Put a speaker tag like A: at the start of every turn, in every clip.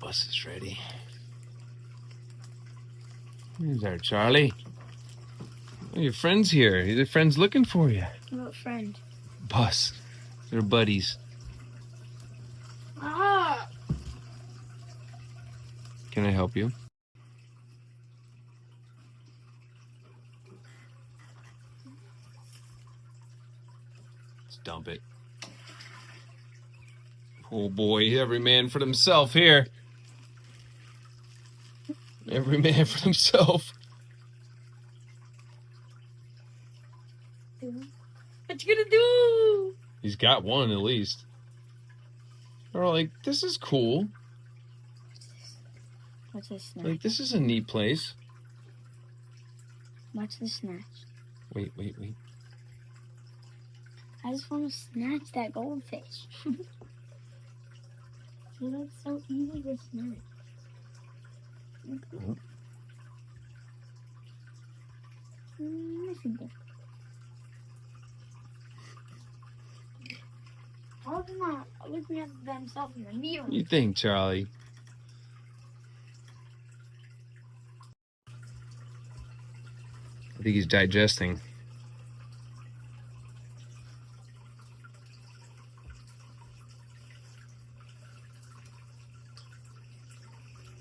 A: bus is ready. Who's there, Charlie? Oh, your friend's here. Your friend's looking for you.
B: What friend?
A: Bus. They're buddies.
B: Ah!
A: Can I help you? Let's dump it. Oh boy, every man for himself here. Every man for himself.
B: What you gonna do?
A: He's got one at least. They're like, this is cool.
B: What's this snatch?
A: Like, this is a neat place.
B: What's the snatch?
A: Wait.
B: I just want to snatch that goldfish. It looks so easy to snatch.
A: Mhm.
B: My finger. How do not looking at themselves in the mirror?
A: What do you think, Charlie? I think he's digesting.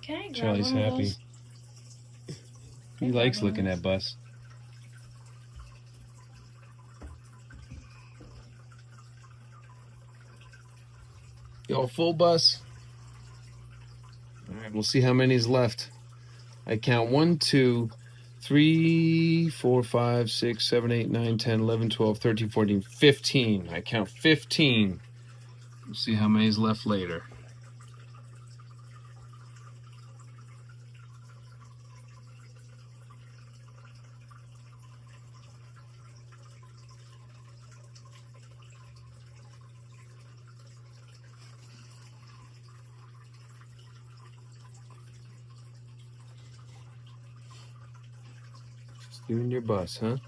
B: Can I grab
A: Charlie's
B: one of
A: happy.
B: those?
A: He likes looking at Bus. You all full, Bus? All right, we'll see how many's left. I count 1, 2, 3, 4, 5, 6, 7, 8, 9, 10, 11, 12, 13, 14, 15. I count 15. We'll see how many's left later. You and your Bus, huh?